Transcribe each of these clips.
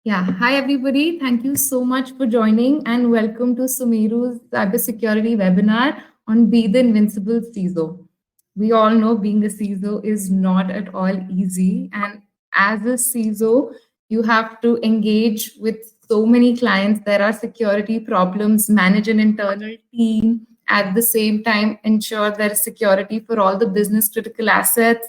Yeah, hi everybody. Thank you so much for joining and welcome to Sumeru's cybersecurity webinar on Be the Invincible CISO. We all know being a CISO is not at all easy. And as a CISO, you have to engage with so many clients. There are security problems, manage an internal team, at the same time, ensure there is security for all the business critical assets.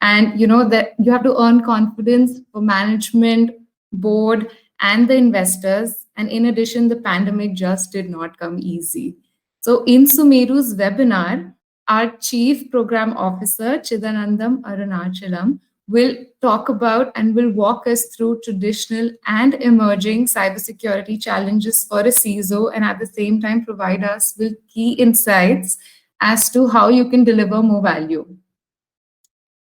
And you know that you have to earn confidence for management, board, and the investors. And in addition, the pandemic just did not come easy. So, in Sumeru's webinar, our Chief Program Officer, Chidanandam Arunachalam, will talk about and will walk us through traditional and emerging cybersecurity challenges for a CISO and at the same time provide us with key insights as to how you can deliver more value.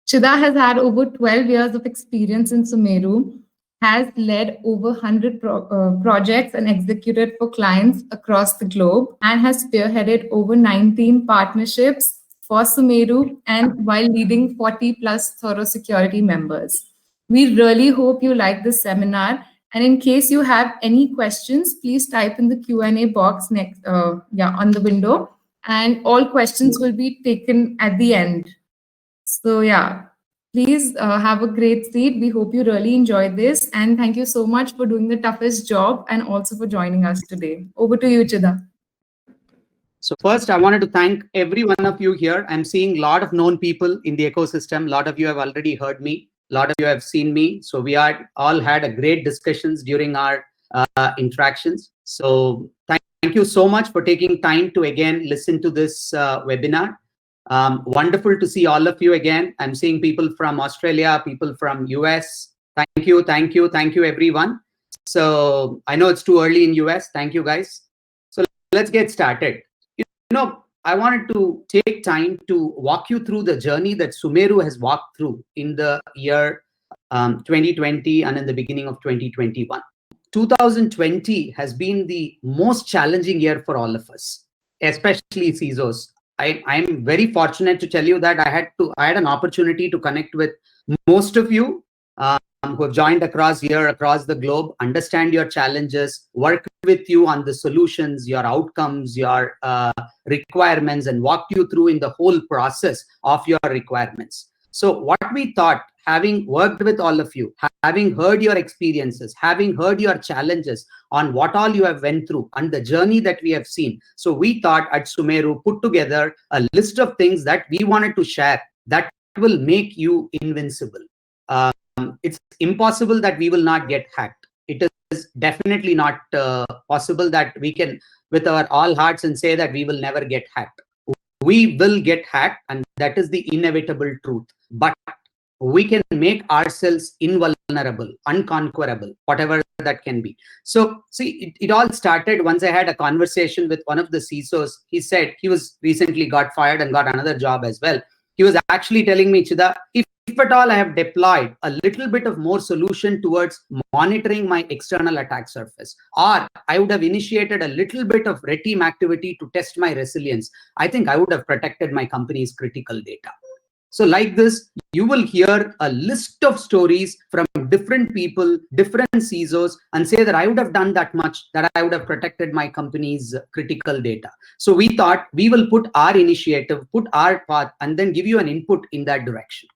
Chida has had over 12 years of experience in Sumeru, has led over 100 projects and executed for clients across the globe, and has spearheaded over 19 partnerships for Sumeru and while leading 40 plus thorough security members. We really hope you like this seminar. And in case you have any questions, please type in the Q&A box next, on the window, and all questions will be taken at the end. So yeah, please have a great seat. We hope you really enjoyed this. And thank you so much for doing the toughest job and also for joining us today. Over to you, Chida. So first, I wanted to thank every one of you here. I'm seeing a lot of known people in the ecosystem. A lot of you have already heard me. A lot of you have seen me. So we are all had a great discussions during our interactions. So thank you so much for taking time to again listen to this webinar. Wonderful to see all of you again. I'm seeing people from Australia, people from US. Thank you, everyone. So I know it's too early in US. Thank you, guys. So let's get started. I wanted to take time to walk you through the journey that Sumeru has walked through in the year 2020 and in the beginning of 2021. 2020 has been the most challenging year for all of us, especially CISOs. I'm very fortunate to tell you that I had an opportunity to connect with most of you who have joined across the globe, understand your challenges, work with you on the solutions, your outcomes, your requirements, and walk you through in the whole process of your requirements. So what we thought, having worked with all of you, having heard your experiences, having heard your challenges on what all you have went through and the journey that we have seen. So we thought at Sumeru put together a list of things that we wanted to share that will make you invincible. It's impossible that we will not get hacked. It is definitely not possible that we can, with our all hearts, and say that we will never get hacked. We will get hacked, and that is the inevitable truth. But we can make ourselves invulnerable, unconquerable, whatever that can be. So see, it all started once I had a conversation with one of the CISOs. He said he was recently got fired and got another job as well. He was actually telling me, Chida, if at all I have deployed a little bit of more solution towards monitoring my external attack surface, or I would have initiated a little bit of red team activity to test my resilience, I think I would have protected my company's critical data. So like this, you will hear a list of stories from different people, different CISOs, and say that I would have done that much, that I would have protected my company's critical data. So we thought we will put our initiative, put our path, and then give you an input in that direction.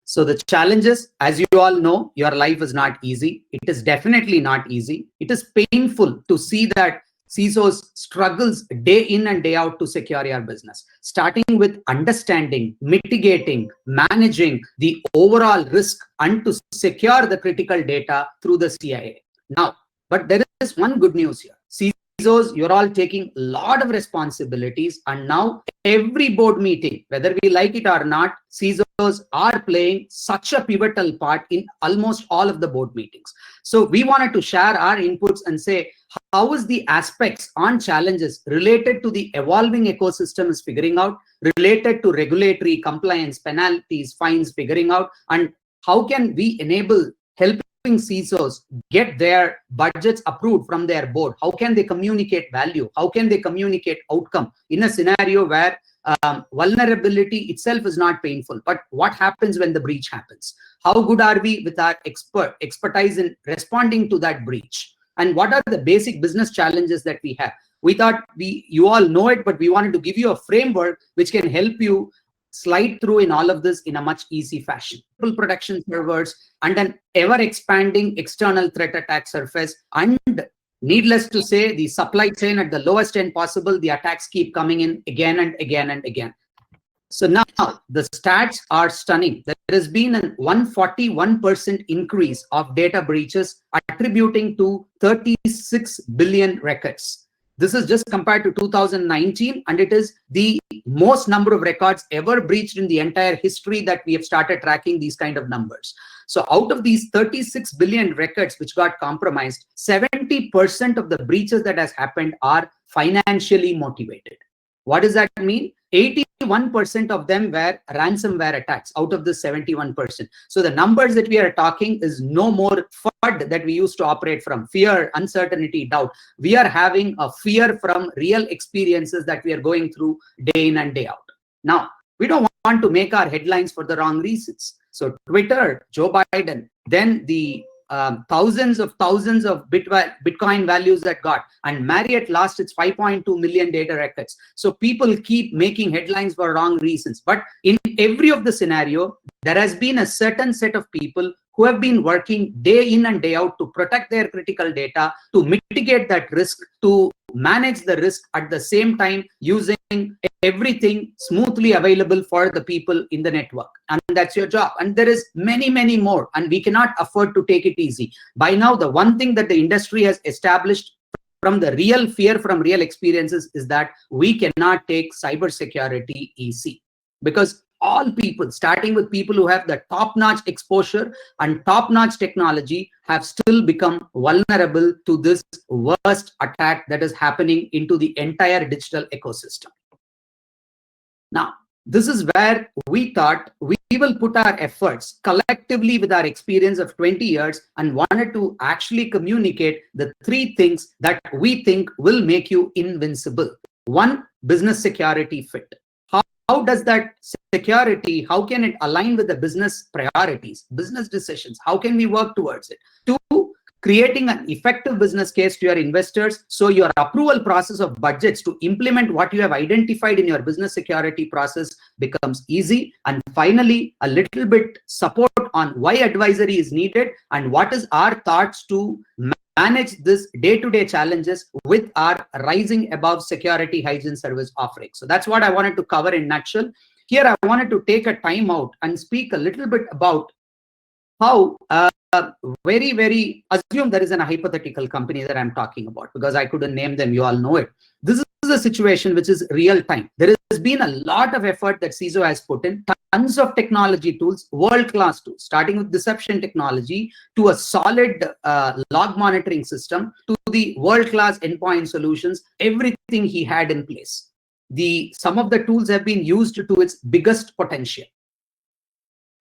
So the challenges, as you all know, your life is not easy. It is definitely not easy. It is painful to see that CISOs struggles day in and day out to secure your business, starting with understanding, mitigating, managing the overall risk and to secure the critical data through the CIA. Now, but there is one good news here. CISOs, you're all taking a lot of responsibilities, and now every board meeting, whether we like it or not, CISOs are playing such a pivotal part in almost all of the board meetings. So we wanted to share our inputs and say, how is the aspects on challenges related to the evolving ecosystem is figuring out, related to regulatory compliance, penalties, fines figuring out, and how can we enable helping CISOs get their budgets approved from their board? How can they communicate value? How can they communicate outcome in a scenario where vulnerability itself is not painful, but what happens when the breach happens? How good are we with our expertise in responding to that breach? And what are the basic business challenges that we have? We thought you all know it, but we wanted to give you a framework which can help you slide through in all of this in a much easy fashion. Full protection servers and an ever-expanding external threat attack surface, and needless to say, the supply chain at the lowest end possible, the attacks keep coming in again and again and again. So now the stats are stunning. There has been a 141% increase of data breaches attributing to 36 billion records. This is just compared to 2019, and it is the most number of records ever breached in the entire history that we have started tracking these kind of numbers. So out of these 36 billion records which got compromised, 70% of the breaches that has happened are financially motivated. What does that mean? 81% of them were ransomware attacks out of the 71%. So the numbers that we are talking is no more FUD that we used to operate from: fear, uncertainty, doubt. We are having a fear from real experiences that we are going through day in and day out. Now, we don't want to make our headlines for the wrong reasons. So Twitter, Joe Biden, then the thousands of Bitcoin values that got, and Marriott lost its 5.2 million data records. So people keep making headlines for wrong reasons. But in every of the scenario, there has been a certain set of people who have been working day in and day out to protect their critical data, to mitigate that risk, to manage the risk at the same time using everything smoothly available for the people in the network. And that's your job. And there is many more, and we cannot afford to take it easy. By now, the one thing that the industry has established from the real fear from real experiences is that we cannot take cybersecurity easy, because all people, starting with people who have the top-notch exposure and top-notch technology, have still become vulnerable to this worst attack that is happening into the entire digital ecosystem. Now, this is where we thought we will put our efforts collectively with our experience of 20 years and wanted to actually communicate the 3 things that we think will make you invincible. 1, business security fit. How does that security, how can it align with the business priorities, business decisions? How can we work towards it? 2, creating an effective business case to your investors, so your approval process of budgets to implement what you have identified in your business security process becomes easy. And finally, a little bit support on why advisory is needed and what is our thoughts to manage this day-to-day challenges with our rising above security hygiene service offering. So that's what I wanted to cover in nutshell. Here, I wanted to take a time out and speak a little bit about how assume there is a hypothetical company that I'm talking about, because I couldn't name them, you all know it. This is a situation which is real time. There has been a lot of effort that CISO has put in, tons of technology tools, world-class tools, starting with deception technology to a solid log monitoring system to the world-class endpoint solutions, everything he had in place. Some of the tools have been used to its biggest potential.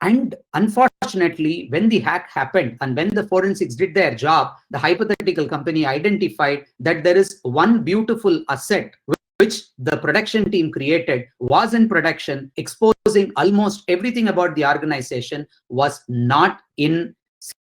And unfortunately, when the hack happened and when the forensics did their job, the hypothetical company identified that there is one beautiful asset which the production team created, was in production, exposing almost everything about the organization, was not in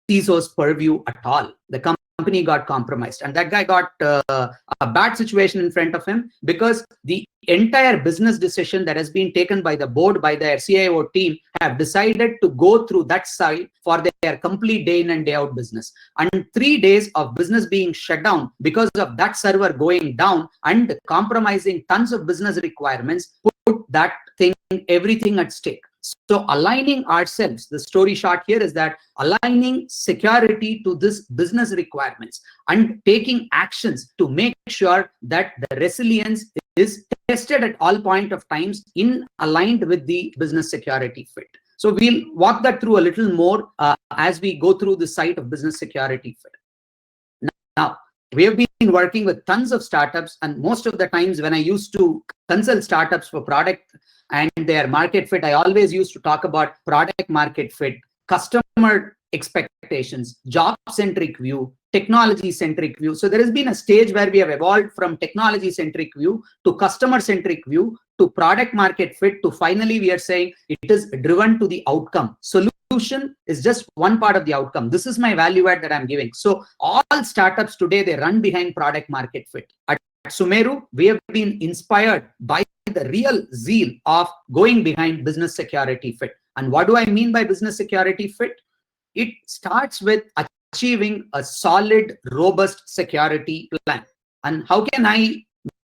CISO's purview at all. The company got compromised, and that guy got a bad situation in front of him, because the entire business decision that has been taken by the board, by their CIO team, have decided to go through that side for their complete day in and day out business. And 3 days of business being shut down because of that server going down and compromising tons of business requirements put that thing, everything at stake. So aligning ourselves, the story short here is that aligning security to this business requirements and taking actions to make sure that the resilience is tested at all point of times in aligned with the business security fit. So we'll walk that through a little more as we go through the site of business security fit. Now, we have been working with tons of startups, and most of the times when I used to consult startups for product and their market fit, I always used to talk about product market fit, customer expectations, expectations, job-centric view, technology-centric view. So there has been a stage where we have evolved from technology-centric view to customer-centric view to product market fit to finally we are saying it is driven to the outcome. Solution is just one part of the outcome. This is my value add that I'm giving. So all startups today, they run behind product market fit. At Sumeru, we have been inspired by the real zeal of going behind business security fit. And what do I mean by business security fit? It starts with achieving a solid, robust security plan. And how can I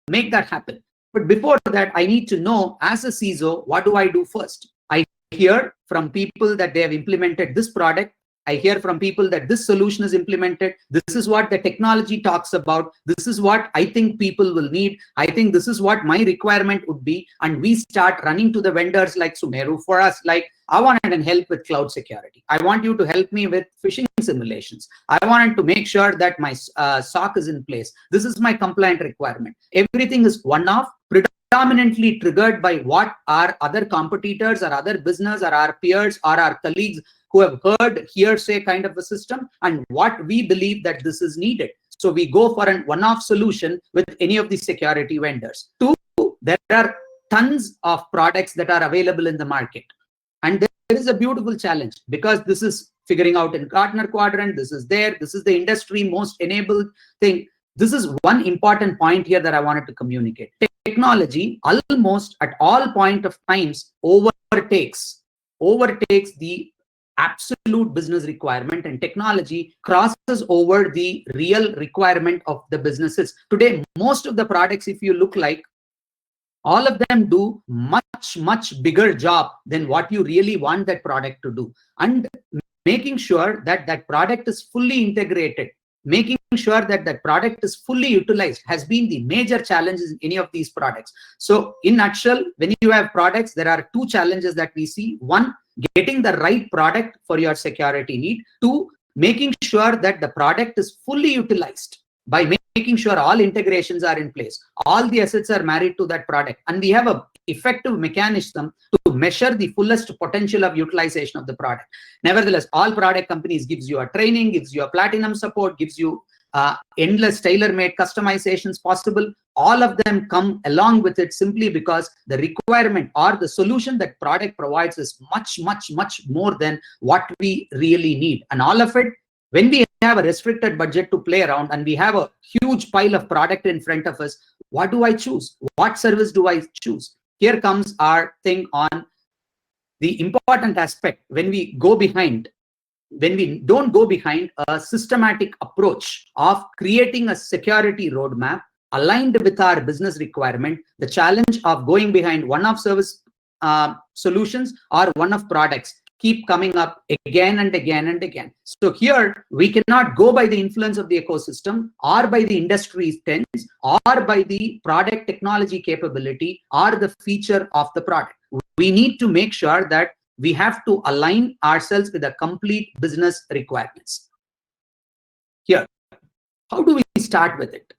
make that happen? But before that, I need to know as a CISO, what do I do first? I hear from people that they have implemented this product. I hear from people that this solution is implemented. This is what the technology talks about. This is what I think people will need. I think this is what my requirement would be. And we start running to the vendors like Sumeru. For us, like, I wanted help with cloud security. I want you to help me with phishing simulations. I wanted to make sure that my SOC is in place. This is my compliant requirement. Everything is one-off, predominantly triggered by what our other competitors or other business or our peers or our colleagues who have heard hearsay kind of a system and what we believe that this is needed. So we go for an one-off solution with any of the security vendors. Two, there are tons of products that are available in the market. And there is a beautiful challenge because this is figuring out in Gartner quadrant, this is there, this is the industry most enabled thing. This is one important point here that I wanted to communicate. Technology almost at all point of times overtakes the absolute business requirement, and technology crosses over the real requirement of the businesses. Today, most of the products, if you look like, all of them do much bigger job than what you really want that product to do. And making sure that that product is fully integrated, making sure that that product is fully utilized has been the major challenges in any of these products. So in nutshell, when you have products, there are two challenges that we see. One, getting the right product for your security need. Two, making sure that the product is fully utilized by making sure all integrations are in place, all the assets are married to that product, and we have a effective mechanism to measure the fullest potential of utilization of the product. Nevertheless, all product companies gives you a training, gives you a platinum support, gives you endless tailor-made customizations possible. All of them come along with it simply because the requirement or the solution that product provides is much more than what we really need. And all of it, when we have a restricted budget to play around and we have a huge pile of product in front of us, what do I choose? What service do I choose? Here comes our thing on the important aspect. When we go behind, when we don't go behind a systematic approach of creating a security roadmap aligned with our business requirement, the challenge of going behind one-off service solutions or one-off products keep coming up again and again and again. So here we cannot go by the influence of the ecosystem or by the industry's trends or by the product technology capability or the feature of the product. We need to make sure that we have to align ourselves with the complete business requirements. Here, how do we start with it?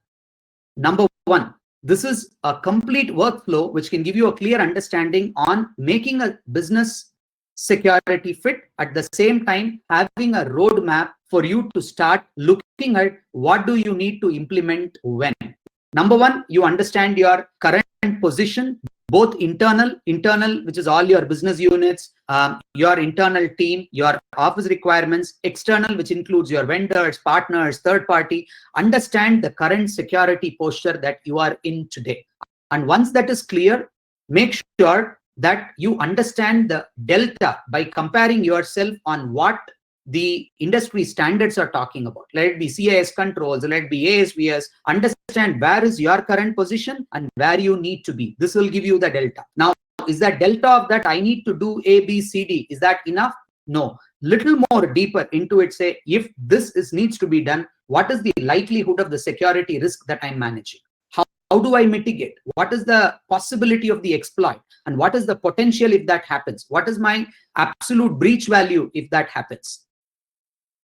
Number one, this is a complete workflow which can give you a clear understanding on making a business security fit, at the same time having a roadmap for you to start looking at what do you need to implement when. Number one, you understand your current position, both internal, which is all your business units, your internal team, your office requirements, external, which includes your vendors, partners, third party. Understand the current security posture that you are in today. And once that is clear, make sure that you understand the delta by comparing yourself on what the industry standards are talking about. Let it be CIS controls, let it be ASVS. Understand where is your current position and where you need to be. This will give you the delta. Now, is that delta of that I need to do A, B, C, D? Is that enough? No. Little more deeper into it, say, if this needs to be done, what is the likelihood of the security risk that I'm managing? How do I mitigate? What is the possibility of the exploit? And what is the potential if that happens? What is my absolute breach value if that happens?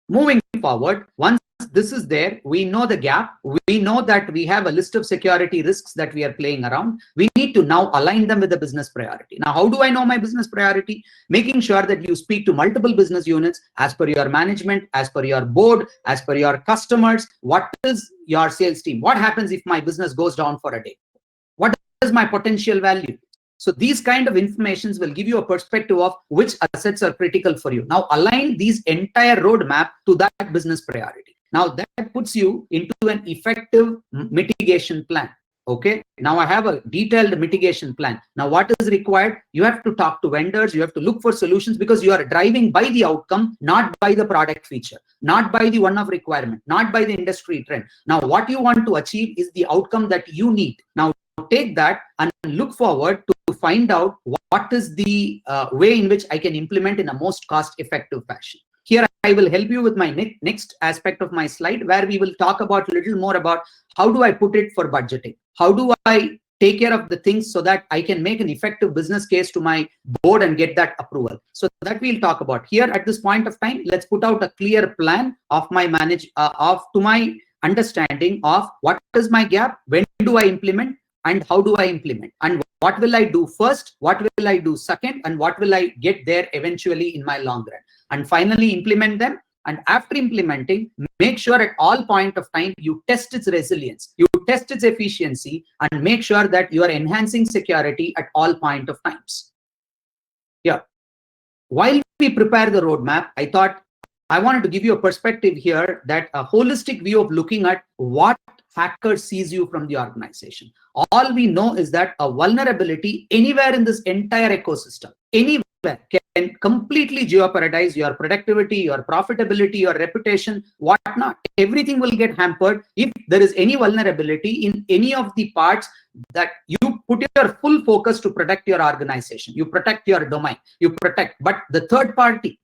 Moving forward, once this is there, we know the gap, we know that we have a list of security risks that we are playing around. We need to now align them with the business priority. Now, how do I know my business priority? Making sure that you speak to multiple business units as per your management, as per your board, as per your customers. What is your sales team? What happens if my business goes down for a day? What is my potential value? So these kind of informations will give you a perspective of which assets are critical for you. Now align these entire roadmap to that business priority. Now that puts you into an effective mitigation plan. Okay, now I have a detailed mitigation plan. Now what is required? You have to talk to vendors, you have to look for solutions, because you are driving by the outcome, not by the product feature, not by the one-off requirement, not by the industry trend. Now what you want to achieve is the outcome that you need. Now take that and look forward to find out what is the way in which I can implement in a most cost-effective fashion. Here I will help you with my next aspect of my slide, where we will talk about a little more about how do I put it for budgeting? How do I take care of the things so that I can make an effective business case to my board and get that approval? So that we'll talk about. Here at this point of time, let's put out a clear plan of my to my understanding of what is my gap, when do I implement, and how do I implement, and what will I do first, what will I do second, and what will I get there eventually in my long run. And finally implement them. And after implementing, make sure at all point of time you test its resilience, you test its efficiency, and make sure that you are enhancing security at all point of times. Yeah. While we prepare the roadmap, I thought I wanted to give you a perspective here, that a holistic view of looking at what hacker sees you from the organization. All we know is that a vulnerability anywhere in this entire ecosystem, anywhere, can completely jeopardize your productivity, your profitability, your reputation, whatnot. Everything will get hampered if there is any vulnerability in any of the parts that you put your full focus to protect your organization. You protect your domain, you protect, but the third party,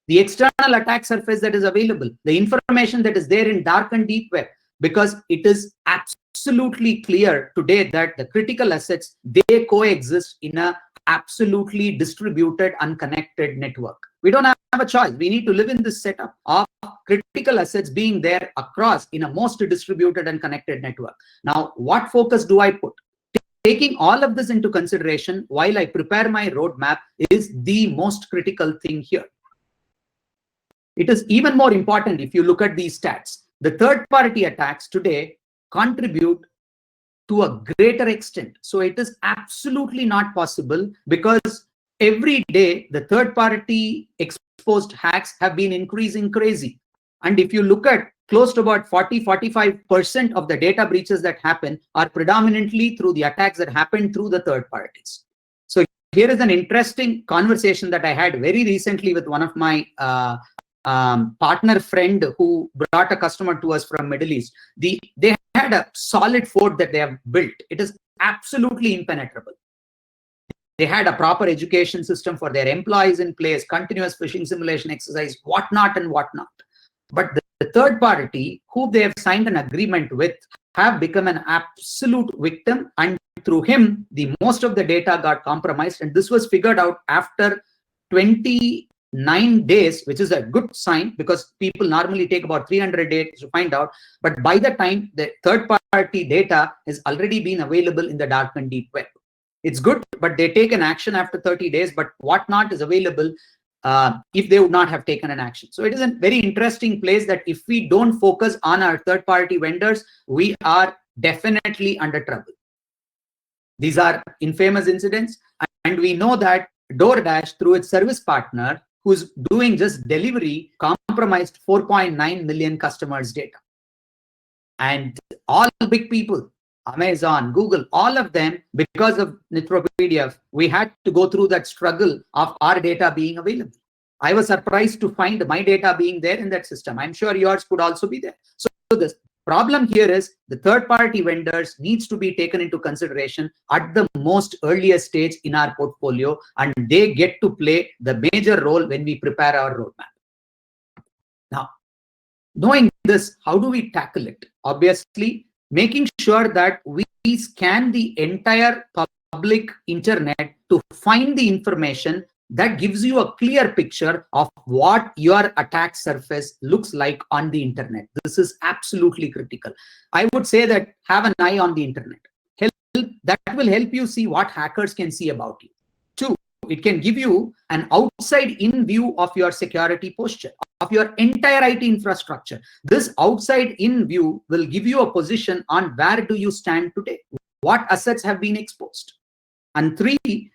the external attack surface that is available, the information that is there in dark and deep web, because it is absolutely clear today that the critical assets, they coexist in a absolutely distributed, unconnected network. We don't have a choice. We need to live in this setup of critical assets being there across in a most distributed and connected network. Now, what focus do I put? Taking all of this into consideration while I prepare my roadmap is the most critical thing here. It is even more important if you look at these stats. The third-party attacks today contribute to a greater extent. So it is absolutely not possible, because every day the third-party exposed hacks have been increasing crazy. And if you look at close to about 40-45% of the data breaches that happen are predominantly through the attacks that happen through the third parties. So here is an interesting conversation that I had very recently with one of my partner friend who brought a customer to us from Middle East. They had a solid fort that they have built. It is absolutely impenetrable. They had a proper education system for their employees in place, continuous phishing simulation exercise, whatnot and whatnot. But the third party who they have signed an agreement with have become an absolute victim, and through him, the most of the data got compromised. And this was figured out after 29 days, which is a good sign, because people normally take about 300 days to find out. But by the time the third-party data has already been available in the dark and deep web. It's good, but they take an action after 30 days, but whatnot is available if they would not have taken an action. So it is a very interesting place that if we don't focus on our third-party vendors, we are definitely under trouble. These are infamous incidents, and we know that DoorDash, through its service partner, who's doing just delivery, compromised 4.9 million customers' data. And all big people, Amazon, Google, all of them, because of Nitropedia, we had to go through that struggle of our data being available. I was surprised to find my data being there in that system. I'm sure yours could also be there. So the problem here is the third-party vendors needs to be taken into consideration at the most earliest stage in our portfolio, and they get to play the major role when we prepare our roadmap. Now, knowing this, how do we tackle it? Obviously, making sure that we scan the entire public internet to find the information that gives you a clear picture of what your attack surface looks like on the internet. This is absolutely critical. I would say that have an eye on the internet. That will help you see what hackers can see about you. Two, it can give you an outside-in view of your security posture, of your entire IT infrastructure. This outside-in view will give you a position on where do you stand today, what assets have been exposed. And three,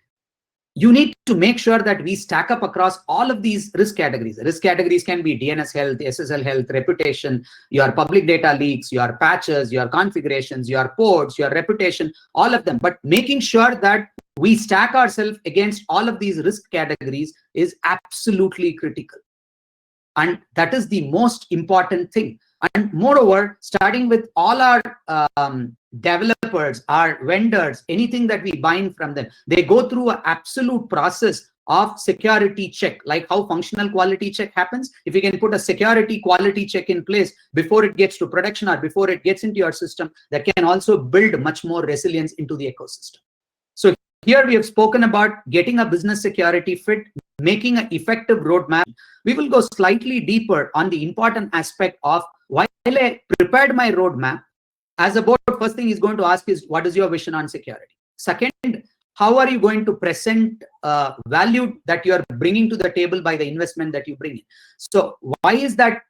you need to make sure that we stack up across all of these risk categories. Risk categories can be DNS health, SSL health, reputation, your public data leaks, your patches, your configurations, your ports, your reputation, all of them. But making sure that we stack ourselves against all of these risk categories is absolutely critical. And that is the most important thing. And moreover, starting with all our developers, our vendors, anything that we buy from them, they go through an absolute process of security check, like how functional quality check happens. If you can put a security quality check in place before it gets to production or before it gets into your system, that can also build much more resilience into the ecosystem. So here we have spoken about getting a business security fit, making an effective roadmap. We will go slightly deeper on the important aspect of while I prepared my roadmap. As a board, first thing he's going to ask is, what is your vision on security? Second, how are you going to present value that you're bringing to the table by the investment that you bring in? So why is that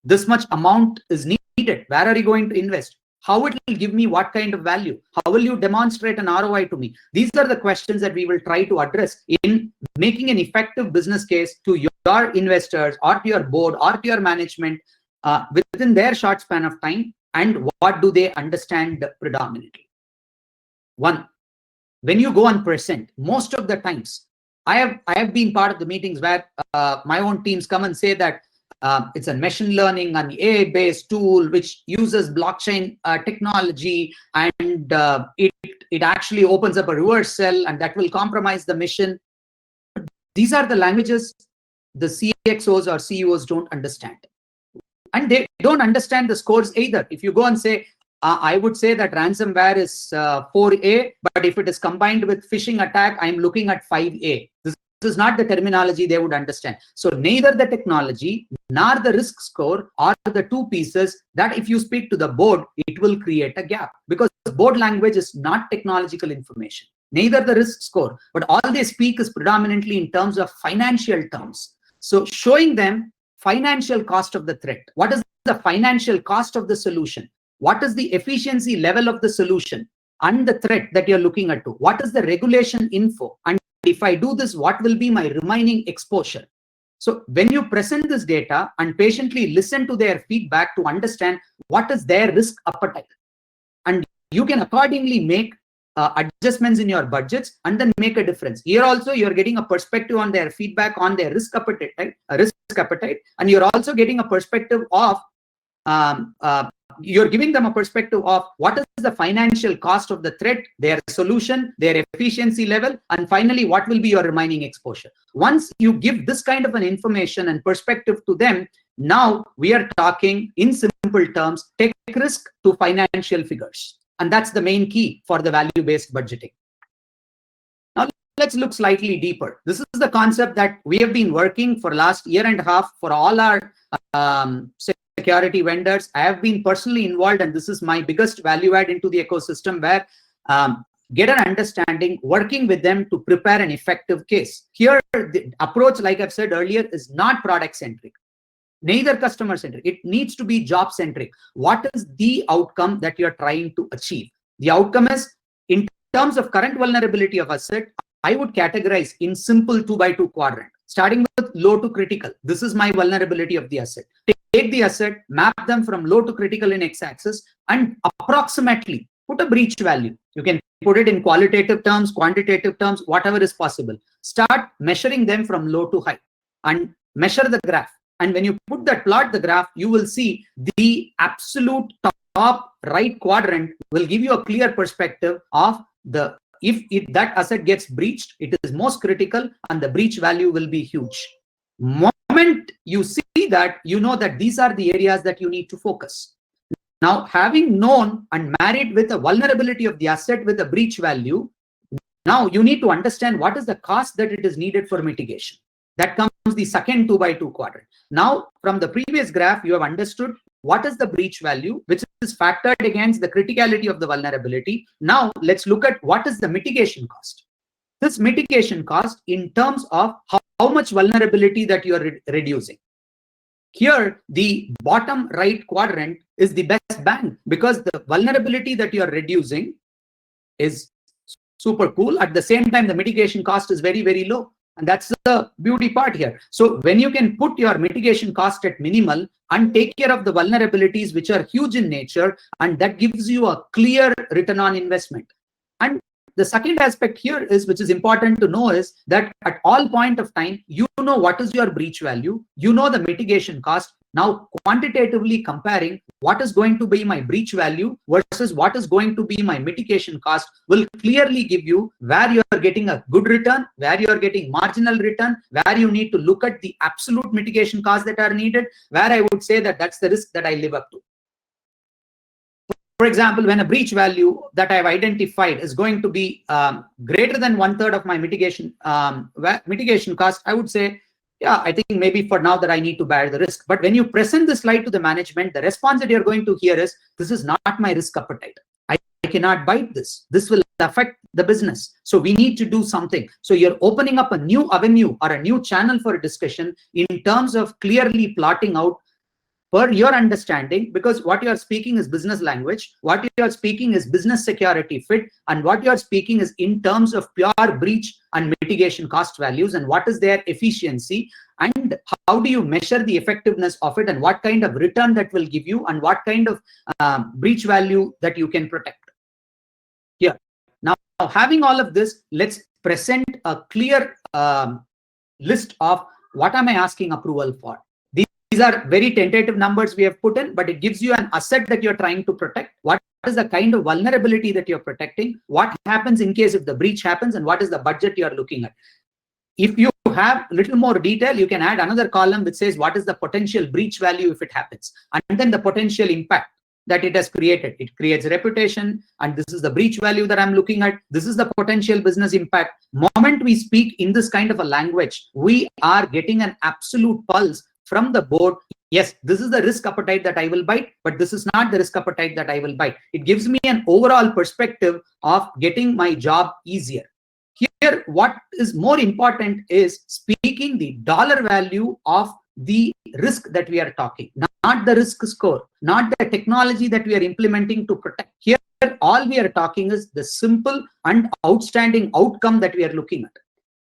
this much amount is needed? Where are you going to invest? How it will give me what kind of value? How will you demonstrate an ROI to me? These are the questions that we will try to address in making an effective business case to your investors or to your board or to your management within their short span of time. And what do they understand predominantly? One, when you go and present, most of the times, I have been part of the meetings where my own teams come and say that it's a machine learning and AI-based tool which uses blockchain technology, and it actually opens up a reverse cell and that will compromise the mission. These are the languages the CXOs or CEOs don't understand. And they don't understand the scores either. If you go and say, I would say that ransomware is 4A, but if it is combined with phishing attack, I'm looking at 5A. This is not the terminology they would understand. So neither the technology nor the risk score are the two pieces that if you speak to the board, it will create a gap, because board language is not technological information, neither the risk score, but all they speak is predominantly in terms of financial terms. So showing them financial cost of the threat. What is the financial cost of the solution? What is the efficiency level of the solution and the threat that you're looking at to? What is the regulation info? And if I do this, what will be my remaining exposure? So when you present this data and patiently listen to their feedback to understand what is their risk appetite, and you can accordingly make adjustments in your budgets and then make a difference. Here also you're getting a perspective on their feedback on their risk appetite, and you're also getting a perspective of you're giving them a perspective of what is the financial cost of the threat, their solution, their efficiency level, and finally what will be your remaining exposure. Once you give this kind of an information and perspective to them, now we are talking in simple terms, take risk to financial figures. And that's the main key for the value-based budgeting. Now let's look slightly deeper. This is the concept that we have been working for last year and a half for all our security vendors. I have been personally involved, and this is my biggest value add into the ecosystem, where get an understanding, working with them to prepare an effective case. Here, the approach, like I've said earlier, is not product-centric, neither customer-centric. It needs to be job-centric. What is the outcome that you're trying to achieve? The outcome is, in terms of current vulnerability of asset, I would categorize in simple 2x2 quadrant, starting with low to critical. This is my vulnerability of the asset. Take the asset, map them from low to critical in x-axis, and approximately put a breach value. You can put it in qualitative terms, quantitative terms, whatever is possible. Start measuring them from low to high and measure the graph. And when you plot the graph, you will see the absolute top right quadrant will give you a clear perspective of the, if that asset gets breached, it is most critical and the breach value will be huge. Moment you see that, you know that these are the areas that you need to focus. Now, having known and married with the vulnerability of the asset with a breach value, Now you need to understand what is the cost that it is needed for mitigation. That comes the second 2x2 quadrant. Now, from the previous graph, you have understood what is the breach value, which is factored against the criticality of the vulnerability. Now, let's look at what is the mitigation cost. This mitigation cost in terms of how much vulnerability that you are reducing. Here, the bottom right quadrant is the best bang because the vulnerability that you are reducing is super cool. At the same time, the mitigation cost is very, very low. And that's the beauty part here. So when you can put your mitigation cost at minimal and take care of the vulnerabilities which are huge in nature, and that gives you a clear return on investment. And the second aspect here is, which is important to know, is that at all point of time, you know what is your breach value, you know the mitigation cost. Now, quantitatively comparing what is going to be my breach value versus what is going to be my mitigation cost will clearly give you where you are getting a good return, where you are getting marginal return, where you need to look at the absolute mitigation costs that are needed, where I would say that that's the risk that I live up to. For example, when a breach value that I've identified is going to be greater than 1/3 of my mitigation cost, I would say, yeah, I think maybe for now that I need to bear the risk. But when you present the slide to the management, the response that you're going to hear is, this is not my risk appetite. I cannot bite this. This will affect the business. So we need to do something. So you're opening up a new avenue or a new channel for discussion in terms of clearly plotting out per your understanding, because what you are speaking is business language, what you are speaking is business security fit, and what you are speaking is in terms of pure breach and mitigation cost values, and what is their efficiency, and how do you measure the effectiveness of it, and what kind of return that will give you, and what kind of breach value that you can protect. Here, now having all of this, let's present a clear list of what am I asking approval for. These are very tentative numbers we have put in, but it gives you an asset that you're trying to protect. What is the kind of vulnerability that you're protecting? What happens in case if the breach happens, and what is the budget you're looking at? If you have a little more detail, you can add another column which says what is the potential breach value if it happens, and then the potential impact that it has created. It creates reputation, and this is the breach value that I'm looking at. This is the potential business impact. Moment we speak in this kind of a language, we are getting an absolute pulse from the board. Yes, this is the risk appetite that I will bite, but this is not the risk appetite that I will bite. It gives me an overall perspective of getting my job easier. Here, what is more important is speaking the dollar value of the risk that we are talking, not the risk score, not the technology that we are implementing to protect. Here, all we are talking is the simple and outstanding outcome that we are looking at.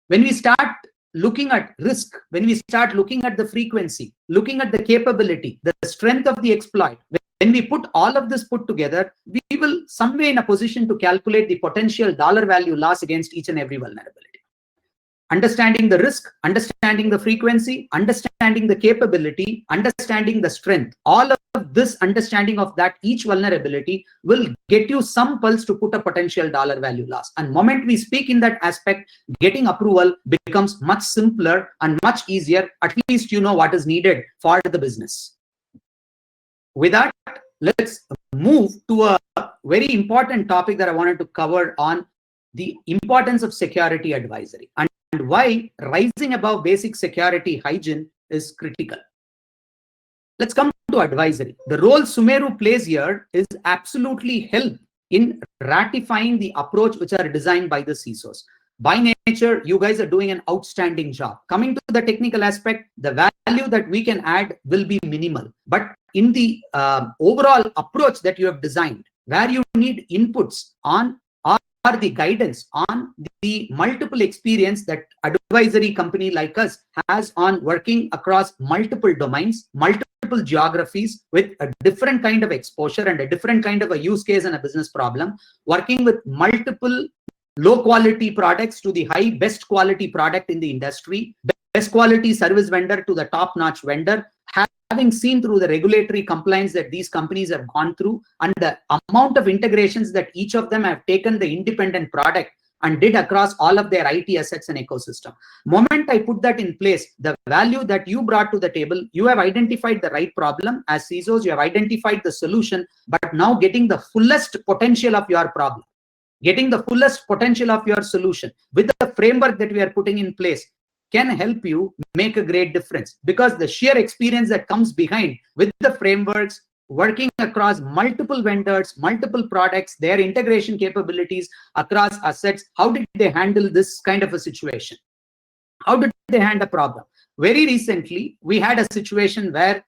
When we start looking at risk, when we start looking at the frequency, looking at the capability, the strength of the exploit, when we put all of this put together, we will some way in a position to calculate the potential dollar value loss against each and every vulnerability. Understanding the risk, understanding the frequency, understanding the capability, understanding the strength, all of this understanding of that each vulnerability will get you some pulse to put a potential dollar value loss. And moment we speak in that aspect, getting approval becomes much simpler and much easier. At least you know what is needed for the business. With that, let's move to a very important topic that I wanted to cover on the importance of security advisory and why rising above basic security hygiene is critical. Let's come to advisory. The role Sumeru plays here is absolutely help in ratifying the approach which are designed by the CISOs. By nature, you guys are doing an outstanding job. Coming to the technical aspect, the value that we can add will be minimal. But in the overall approach that you have designed, where you need inputs on or the guidance on the multiple experience that advisory company like us has on working across multiple domains, multiple geographies with a different kind of exposure and a different kind of a use case and a business problem, working with multiple low quality products to the high best quality product in the industry, best quality service vendor to the top notch vendor, having seen through the regulatory compliance that these companies have gone through and the amount of integrations that each of them have taken the independent product and did across all of their IT assets and ecosystem. Moment I put that in place, the value that you brought to the table, you have identified the right problem as CISOs, you have identified the solution, but now getting the fullest potential of your problem. getting the fullest potential of your solution with the framework that we are putting in place can help you make a great difference, because the sheer experience that comes behind with the frameworks, working across multiple vendors, multiple products, their integration capabilities across assets. How did they handle this kind of a situation? How did they handle a problem? Very recently, we had a situation where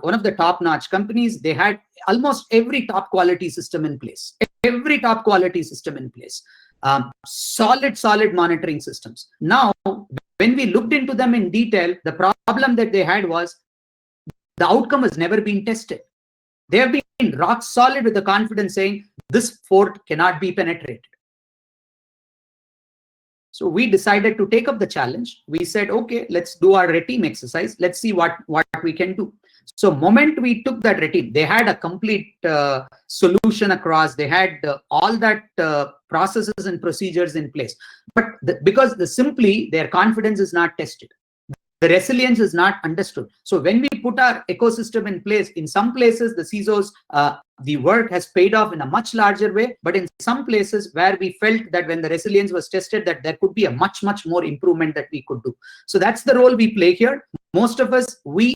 one of the top-notch companies, they had almost every top quality system in place. Every top quality system in place. Solid monitoring systems. Now, when we looked into them in detail, the problem that they had was the outcome has never been tested. They have been rock solid with the confidence saying this fort cannot be penetrated. So we decided to take up the challenge. We said, okay, let's do our red team exercise. Let's see what we can do. So moment we took that red team, they had a complete solution across. They had all that processes and procedures in place. But because simply their confidence is not tested. The resilience is not understood. So when we put our ecosystem in place, in some places, the CISOs, the work has paid off in a much larger way. But in some places where we felt that when the resilience was tested, that there could be a much more improvement that we could do. So that's the role we play here. Most of us, we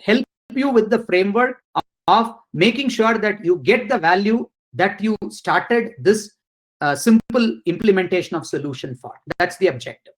help you with the framework of making sure that you get the value that you started this simple implementation of solution for. That's the objective.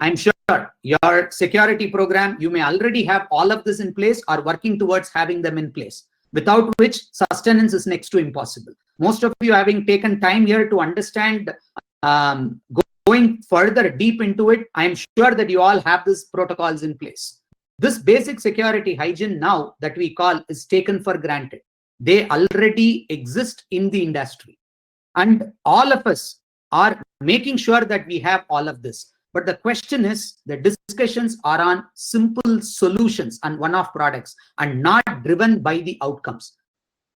I'm sure your security program, you may already have all of this in place or working towards having them in place, without which sustenance is next to impossible. Most of you having taken time here to understand, going further deep into it, I'm sure that you all have these protocols in place. This basic security hygiene now that we call is taken for granted. They already exist in the industry. And all of us are making sure that we have all of this. But the question is, the discussions are on simple solutions and one-off products and not driven by the outcomes.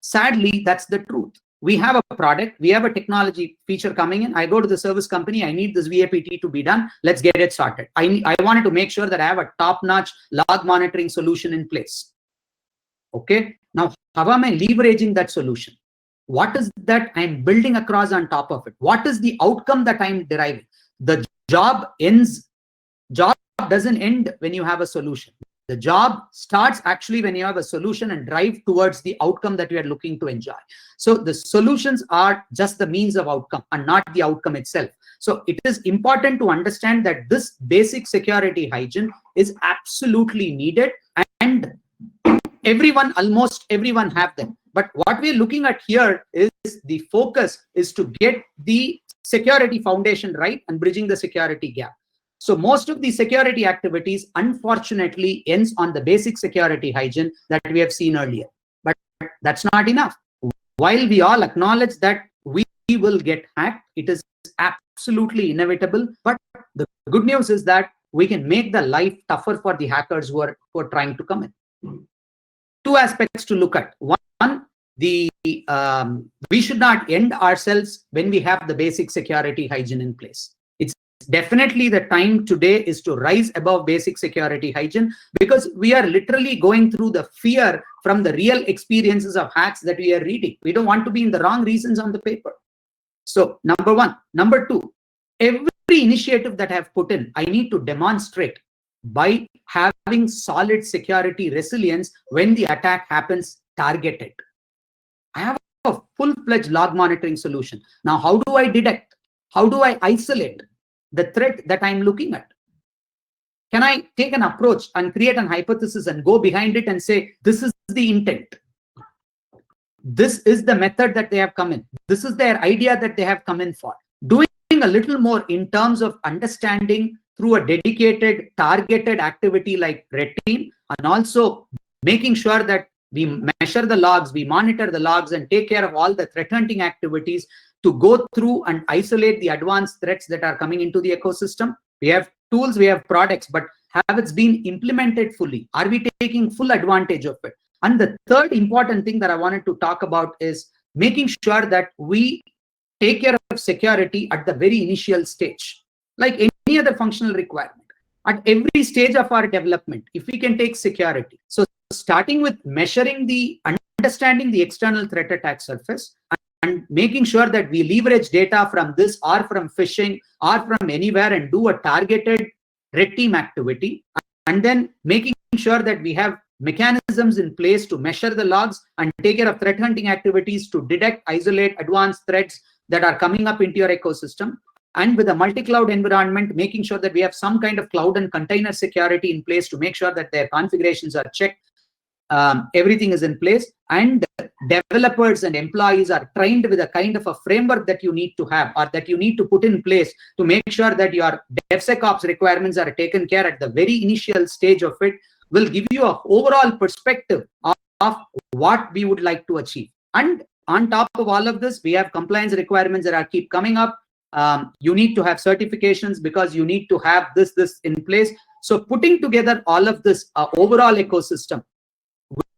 Sadly, that's the truth. We have a product, we have a technology feature coming in. I go to the service company, I need this VAPT to be done. Let's get it started. I wanted to make sure that I have a top-notch log monitoring solution in place. Okay, now how am I leveraging that solution? What is that I'm building across on top of it? What is the outcome that I'm deriving? The job doesn't end when you have a solution. The job starts actually when you have a solution and drive towards the outcome that you are looking to enjoy. So the solutions are just the means of outcome and not the outcome itself. So it is important to understand that this basic security hygiene is absolutely needed, and almost everyone have them. But what we're looking at here is the focus is to get the security foundation right and bridging the security gap. So most of the security activities, unfortunately, ends on the basic security hygiene that we have seen earlier. But that's not enough. While we all acknowledge that we will get hacked, it is absolutely inevitable. But the good news is that we can make the life tougher for the hackers who are trying to come in. Two aspects to look at. One, we should not end ourselves when we have the basic security hygiene in place. It's definitely the time today is to rise above basic security hygiene, because we are literally going through the fear from the real experiences of hacks that we are reading. We don't want to be in the wrong reasons on the paper. So number one. Number two, every initiative that I have put in, I need to demonstrate by having solid security resilience when the attack happens targeted. I have a full-fledged log monitoring solution. Now, how do I detect? How do I isolate the threat that I'm looking at? Can I take an approach and create an hypothesis and go behind it and say, this is the intent? This is the method that they have come in. This is their idea that they have come in for. Doing a little more in terms of understanding through a dedicated, targeted activity like Red Team, and also making sure that we measure the logs, we monitor the logs, and take care of all the threat hunting activities to go through and isolate the advanced threats that are coming into the ecosystem. We have tools, we have products, but have it been implemented fully? Are we taking full advantage of it? And the third important thing that I wanted to talk about is making sure that we take care of security at the very initial stage, like any other functional requirement. At every stage of our development, if we can take security. So starting with measuring understanding the external threat attack surface and making sure that we leverage data from this or from phishing or from anywhere and do a targeted red team activity, and then making sure that we have mechanisms in place to measure the logs and take care of threat hunting activities to detect, isolate advanced threats that are coming up into your ecosystem. And with a multi-cloud environment, making sure that we have some kind of cloud and container security in place to make sure that their configurations are checked, everything is in place, and developers and employees are trained with a kind of a framework that you need to have or that you need to put in place to make sure that your DevSecOps requirements are taken care at the very initial stage of it, will give you an overall perspective of what we would like to achieve. And on top of all of this, we have compliance requirements that are keep coming up. You need to have certifications because you need to have this in place. So putting together all of this overall ecosystem,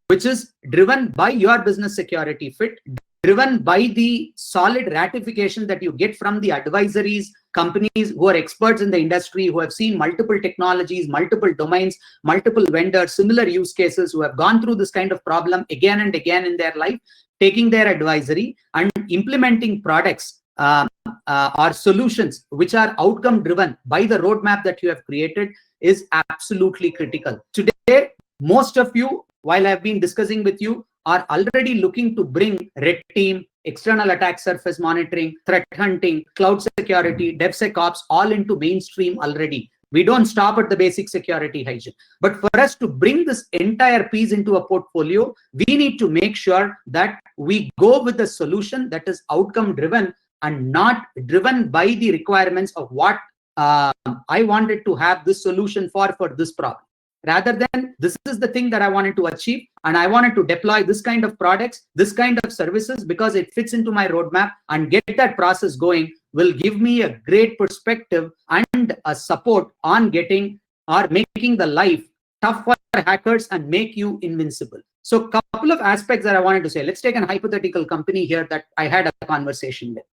which is driven by your business security fit, driven by the solid ratification that you get from the advisories, companies who are experts in the industry, who have seen multiple technologies, multiple domains, multiple vendors, similar use cases, who have gone through this kind of problem again and again in their life, taking their advisory and implementing products or solutions which are outcome driven by the roadmap that you have created is absolutely critical. Today, most of you, while I've been discussing with you, are already looking to bring red team, external attack surface monitoring, threat hunting, cloud security, DevSecOps all into mainstream already. We don't stop at the basic security hygiene. But for us to bring this entire piece into a portfolio, we need to make sure that we go with a solution that is outcome driven and not driven by the requirements of what I wanted to have this solution for this problem. Rather than this is the thing that I wanted to achieve, and I wanted to deploy this kind of products, this kind of services, because it fits into my roadmap, and get that process going will give me a great perspective and a support on getting or making the life tough for hackers and make you invincible. So a couple of aspects that I wanted to say. Let's take an hypothetical company here that I had a conversation with.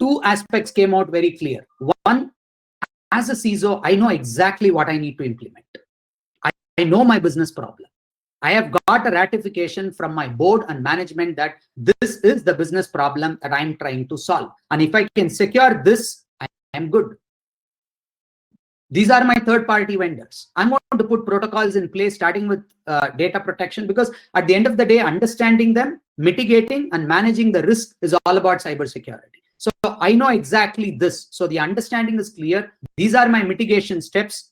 Two aspects came out very clear. One, as a CISO, I know exactly what I need to implement. I know my business problem. I have got a ratification from my board and management that this is the business problem that I'm trying to solve. And if I can secure this, I am good. These are my third-party vendors. I'm going to put protocols in place, starting with data protection, because at the end of the day, understanding them, mitigating and managing the risk is all about cybersecurity. So I know exactly this. So the understanding is clear. These are my mitigation steps.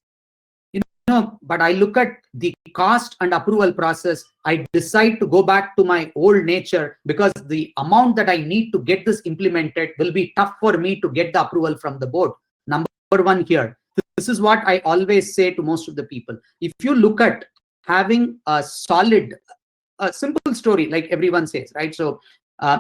But I look at the cost and approval process. I decide to go back to my old nature because the amount that I need to get this implemented will be tough for me to get the approval from the board. Number one here. This is what I always say to most of the people. If you look at having a solid, a simple story, like everyone says, right? So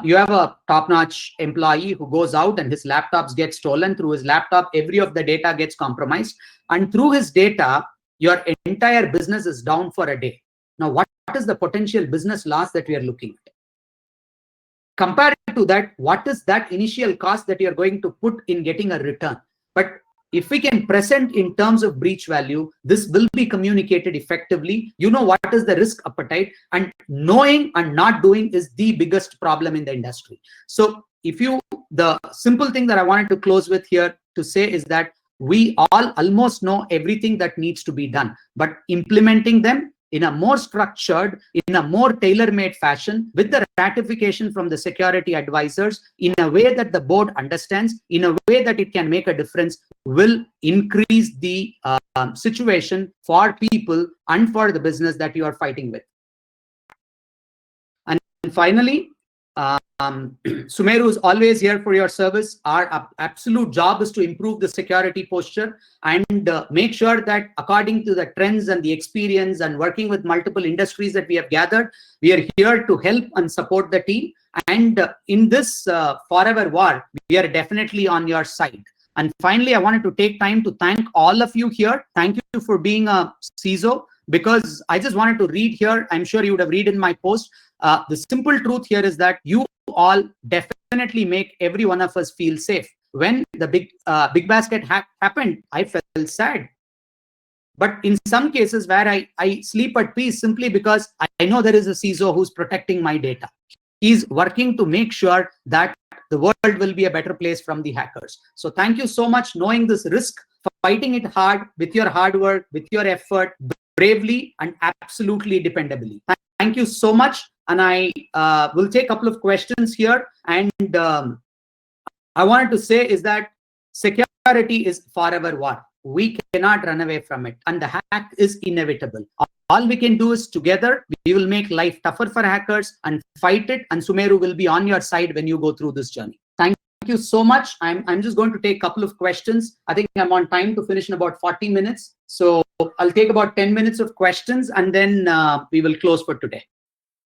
you have a top-notch employee who goes out and his laptops get stolen. Through his laptop, every of the data gets compromised. And through his data, your entire business is down for a day. Now, what is the potential business loss that we are looking at? Compared to that, what is that initial cost that you're going to put in getting a return? But if we can present in terms of breach value, this will be communicated effectively. You know what is the risk appetite, and knowing and not doing is the biggest problem in the industry. So the simple thing that I wanted to close with here to say is that we all almost know everything that needs to be done, but implementing them in a more structured, in a more tailor-made fashion, with the ratification from the security advisors, in a way that the board understands, in a way that it can make a difference, will increase the situation for people and for the business that you are fighting with. And finally, Sumeru is always here for your service. Our absolute job is to improve the security posture and make sure that according to the trends and the experience and working with multiple industries that we have gathered, we are here to help and support the team. And in this forever war, we are definitely on your side. And finally, I wanted to take time to thank all of you here. Thank you for being a CISO, because I just wanted to read here. I'm sure you would have read in my post. The simple truth here is that you all definitely make every one of us feel safe. When the big basket happened, I felt sad. But in some cases where I sleep at peace simply because I know there is a CISO who's protecting my data. He's working to make sure that the world will be a better place from the hackers. So thank you so much, knowing this risk, fighting it hard with your hard work, with your effort, bravely and absolutely dependably. Thank you so much. And I will take a couple of questions here. And I wanted to say is that security is forever war. We cannot run away from it. And the hack is inevitable. All we can do is together, we will make life tougher for hackers and fight it. And Sumeru will be on your side when you go through this journey. Thank you so much. I'm just going to take a couple of questions. I think I'm on time to finish in about 40 minutes. So I'll take about 10 minutes of questions and then we will close for today.